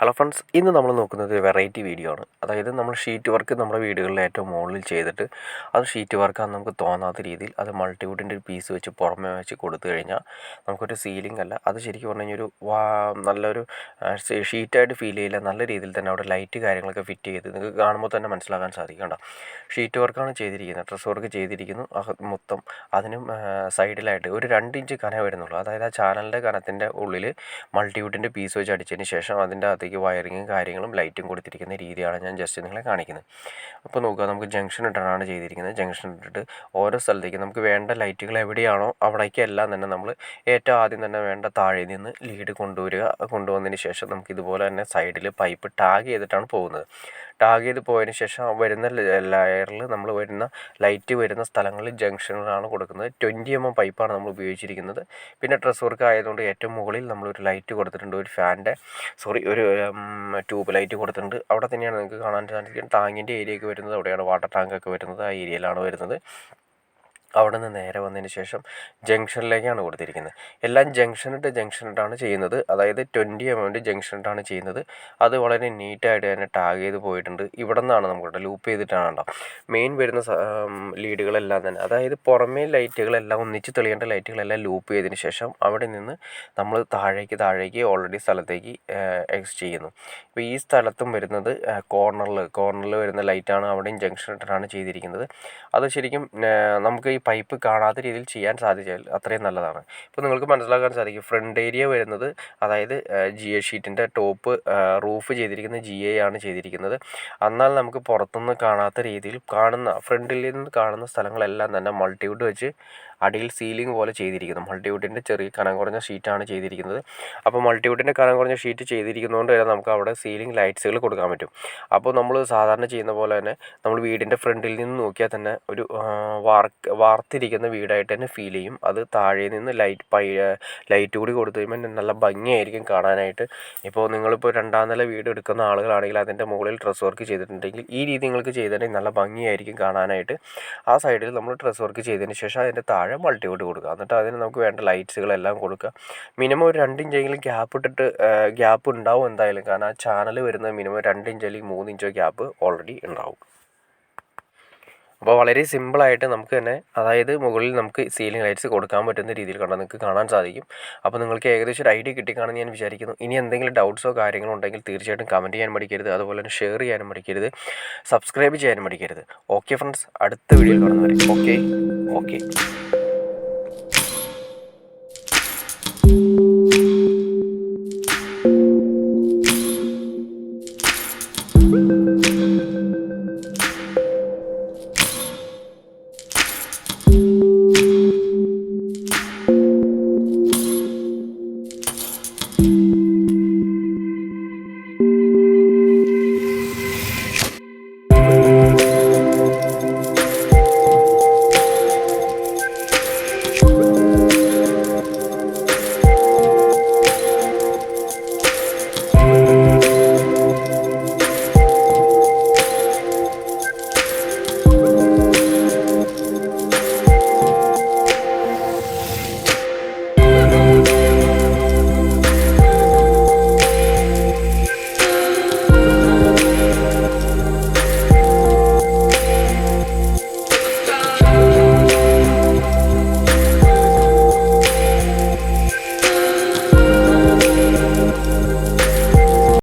Hello friends, ഇന്ന് നമ്മൾ നോക്കുന്നത് ഒരു വെറൈറ്റി വീഡിയോ ആണ്. അതായത് നമ്മൾ ഷീറ്റ് വർക്ക് നമ്മുടെ വീടുകളിൽ ഏറ്റവും മുകളിൽ ചെയ്തിട്ട് അത് ഷീറ്റ് വർക്കാണെന്ന് നമുക്ക് തോന്നാത്ത രീതിയിൽ അത് മൾട്ടിവുഡിൻ്റെ ഒരു പീസ് വെച്ച് പുറമേ വെച്ച് കൊടുത്തു കഴിഞ്ഞാൽ നമുക്കൊരു സീലിംഗ് അല്ല, അത് ശരിക്കും പറഞ്ഞു കഴിഞ്ഞാൽ ഒരു നല്ലൊരു ഷീറ്റായിട്ട് ഫീൽ ചെയ്യില്ല. നല്ല രീതിയിൽ തന്നെ അവിടെ ലൈറ്റ് കാര്യങ്ങളൊക്കെ ഫിറ്റ് ചെയ്ത് നിങ്ങൾക്ക് കാണുമ്പോൾ തന്നെ മനസ്സിലാക്കാൻ സാധിക്കും. കേട്ടോ, ഷീറ്റ് വർക്കാണ് ചെയ്തിരിക്കുന്നത്, ഡ്രസ് വർക്ക് ചെയ്തിരിക്കുന്നു. മൊത്തം അതിനും സൈഡിലായിട്ട് ഒരു 2 ഇഞ്ച് കനം വരുന്നുള്ളൂ. അതായത് ആ ചാനലിൻ്റെ കനത്തിൻ്റെ ഉള്ളിൽ മൾട്ടിവുഡിൻ്റെ പീസ് വെച്ച് അടിച്ചതിന് ശേഷം അതിൻ്റെ അകത്തേക്ക് വയറിങ്ങും കാര്യങ്ങളും ലൈറ്റും കൊടുത്തിരിക്കുന്ന രീതിയാണ് ഞാൻ ജസ്റ്റ് നിങ്ങളെ കാണിക്കുന്നത്. അപ്പോൾ നോക്കുക, നമുക്ക് ജംഗ്ഷൻ ഇട്ടാണ് ചെയ്തിരിക്കുന്നത്. ജംഗ്ഷൻ ഇട്ടിട്ട് ഓരോ സ്ഥലത്തേക്ക് നമുക്ക് വേണ്ട ലൈറ്റുകൾ എവിടെയാണോ അവിടേക്കെല്ലാം തന്നെ നമ്മൾ ഏറ്റവും ആദ്യം തന്നെ വേണ്ട താഴെ നിന്ന് ലീഡ് കൊണ്ടുവന്നതിന് ശേഷം നമുക്ക് ഇതുപോലെ തന്നെ സൈഡിൽ പൈപ്പ് ടാഗ് ചെയ്തിട്ടാണ് പോകുന്നത്. ടാഗ് ചെയ്ത് പോയതിന് ശേഷം വരുന്ന ലെയറിൽ നമ്മൾ വരുന്ന ലൈറ്റ് വരുന്ന സ്ഥലങ്ങളിൽ ജംഗ്ഷനുകളാണ് കൊടുക്കുന്നത്. 20 mm പൈപ്പാണ് നമ്മൾ ഉപയോഗിച്ചിരിക്കുന്നത്. പിന്നെ ഡ്രസ് വർക്ക് ആയതുകൊണ്ട് ഏറ്റവും മുകളിൽ നമ്മളൊരു ലൈറ്റ് കൊടുത്തിട്ടുണ്ട്, ഒരു ട്യൂബ് ലൈറ്റ് കൊടുത്തിട്ടുണ്ട്. അവിടെ തന്നെയാണ് നിങ്ങൾക്ക് കാണാൻ സാധിക്കും ടാങ്കിൻ്റെ ഏരിയയൊക്കെ വരുന്നത്. അവിടെയാണ് വാട്ടർ ടാങ്കൊക്കെ വരുന്നത്, ആ ഏരിയയിലാണ് വരുന്നത്. അവിടെ നിന്ന് നേരെ വന്നതിന് ശേഷം ജംഗ്ഷനിലേക്കാണ് കൊടുത്തിരിക്കുന്നത്. എല്ലാം ജംഗ്ഷനിട്ടാണ് ചെയ്യുന്നത്. അതായത് 20 mm ജംഗ്ഷനിട്ടാണ് ചെയ്യുന്നത്. അത് വളരെ നീറ്റായിട്ട് തന്നെ ടാഗ് ചെയ്ത് പോയിട്ടുണ്ട്. ഇവിടെ നിന്നാണ് നമുക്ക് ലൂപ്പ് ചെയ്തിട്ടാണ് കേട്ടോ മെയിൻ വരുന്ന ലീഡുകളെല്ലാം തന്നെ. അതായത് പുറമേ ലൈറ്റുകളെല്ലാം ഒന്നിച്ച് തെളിയേണ്ട ലൈറ്റുകളെല്ലാം ലൂപ്പ് ചെയ്തതിന് ശേഷം അവിടെ നിന്ന് നമ്മൾ താഴേക്ക് ഓൾറെഡി സ്ഥലത്തേക്ക് ചെയ്യുന്നു. ഇപ്പോൾ ഈ സ്ഥലത്തും വരുന്നത് കോർണറിൽ വരുന്ന ലൈറ്റാണ്. അവിടെയും ജംഗ്ഷനിട്ടാണ് ചെയ്തിരിക്കുന്നത്. അത് ശരിക്കും നമുക്ക് ഈ പൈപ്പ് കാണാത്ത രീതിയിൽ ചെയ്യാൻ സാധിച്ചാൽ അത്രയും നല്ലതാണ്. ഇപ്പോൾ നിങ്ങൾക്ക് മനസ്സിലാക്കാൻ സാധിക്കും ഫ്രണ്ട് ഏരിയ വരുന്നത്, അതായത് GA ഷീറ്റിൻ്റെ ടോപ്പ് റൂഫ് ചെയ്തിരിക്കുന്നത് GA ആണ് ചെയ്തിരിക്കുന്നത്. എന്നാൽ നമുക്ക് പുറത്തുനിന്ന് കാണാത്ത രീതിയിൽ ഫ്രണ്ടിൽ നിന്ന് കാണുന്ന സ്ഥലങ്ങളെല്ലാം തന്നെ മൾട്ടിവുഡ് വെച്ച് അടിയിൽ സീലിംഗ് പോലെ ചെയ്തിരിക്കുന്നു. മൾട്ടിവുഡിൻ്റെ ചെറിയ കനം കുറഞ്ഞ ഷീറ്റാണ് ചെയ്തിരിക്കുന്നത്. അപ്പോൾ മൾട്ടിവുഡിൻ്റെ കനം കുറഞ്ഞ ഷീറ്റ് ചെയ്തിരിക്കുന്നതുകൊണ്ട് തന്നെ നമുക്ക് അവിടെ സീലിംഗ് ലൈറ്റ്സുകൾ കൊടുക്കാൻ പറ്റും. അപ്പോൾ നമ്മൾ സാധാരണ ചെയ്യുന്ന പോലെ തന്നെ നമ്മൾ വീടിൻ്റെ ഫ്രണ്ടിൽ നിന്ന് നോക്കിയാൽ തന്നെ ഒരു വാർത്തിരിക്കുന്ന വീടായിട്ട് തന്നെ ഫീൽ ചെയ്യും. അത് താഴെ നിന്ന് ലൈറ്റ് കൂടി കൊടുത്തു കഴിയുമ്പോൾ നല്ല ഭംഗിയായിരിക്കും കാണാനായിട്ട്. ഇപ്പോൾ നിങ്ങളിപ്പോൾ 2ാം നില വീട് എടുക്കുന്ന ആളുകളാണെങ്കിൽ അതിൻ്റെ മുകളിൽ ഡ്രസ് വർക്ക് ചെയ്തിട്ടുണ്ടെങ്കിൽ ഈ രീതി നിങ്ങൾക്ക് ചെയ്തിട്ടുണ്ടെങ്കിൽ നല്ല ഭംഗിയായിരിക്കും കാണാനായിട്ട്. ആ സൈഡിൽ നമ്മൾ ഡ്രസ് വർക്ക് ചെയ്തതിന് ശേഷം അതിൻ്റെ താഴെ മൾട്ടിവുഡ് കൊടുക്കുക. എന്നിട്ട് അതിന് നമുക്ക് വേണ്ട ലൈറ്റ്സുകളെല്ലാം കൊടുക്കുക. മിനിമം ഒരു 2 ഇഞ്ചെങ്കിലും ഗ്യാപ്പ് ഉണ്ടാവും എന്തായാലും. കാരണം ആ ചാനൽ വരുന്നത് മിനിമം 2 ഇഞ്ച് അല്ലെങ്കിൽ 3 ഇഞ്ചോ ഗ്യാപ്പ് ഓൾറെഡി ഉണ്ടാവും. അപ്പോൾ വളരെ സിമ്പിളായിട്ട് നമുക്ക് തന്നെ, അതായത് മുകളിൽ നമുക്ക് സീലിംഗ് ലൈറ്റ്സ് കൊടുക്കാൻ പറ്റുന്ന രീതിയിൽ നിങ്ങൾക്ക് കാണാൻ സാധിക്കും. അപ്പോൾ നിങ്ങൾക്ക് ഏകദേശം ഒരു ഐഡിയ കിട്ടിക്കാണെന്ന് ഞാൻ വിചാരിക്കുന്നു. ഇനി എന്തെങ്കിലും ഡൗട്ട്സോ കാര്യങ്ങളോ ഉണ്ടെങ്കിൽ തീർച്ചയായിട്ടും കമൻറ്റ് ചെയ്യാൻ മടിക്കരുത്. അതുപോലെ തന്നെ ഷെയർ ചെയ്യാനും മടിക്കരുത്, സബ്സ്ക്രൈബ് ചെയ്യാനും മടിക്കരുത്. ഓക്കെ ഫ്രണ്ട്സ്, അടുത്ത വീഡിയോയിൽ കാണുന്നവരെ ഓക്കെ.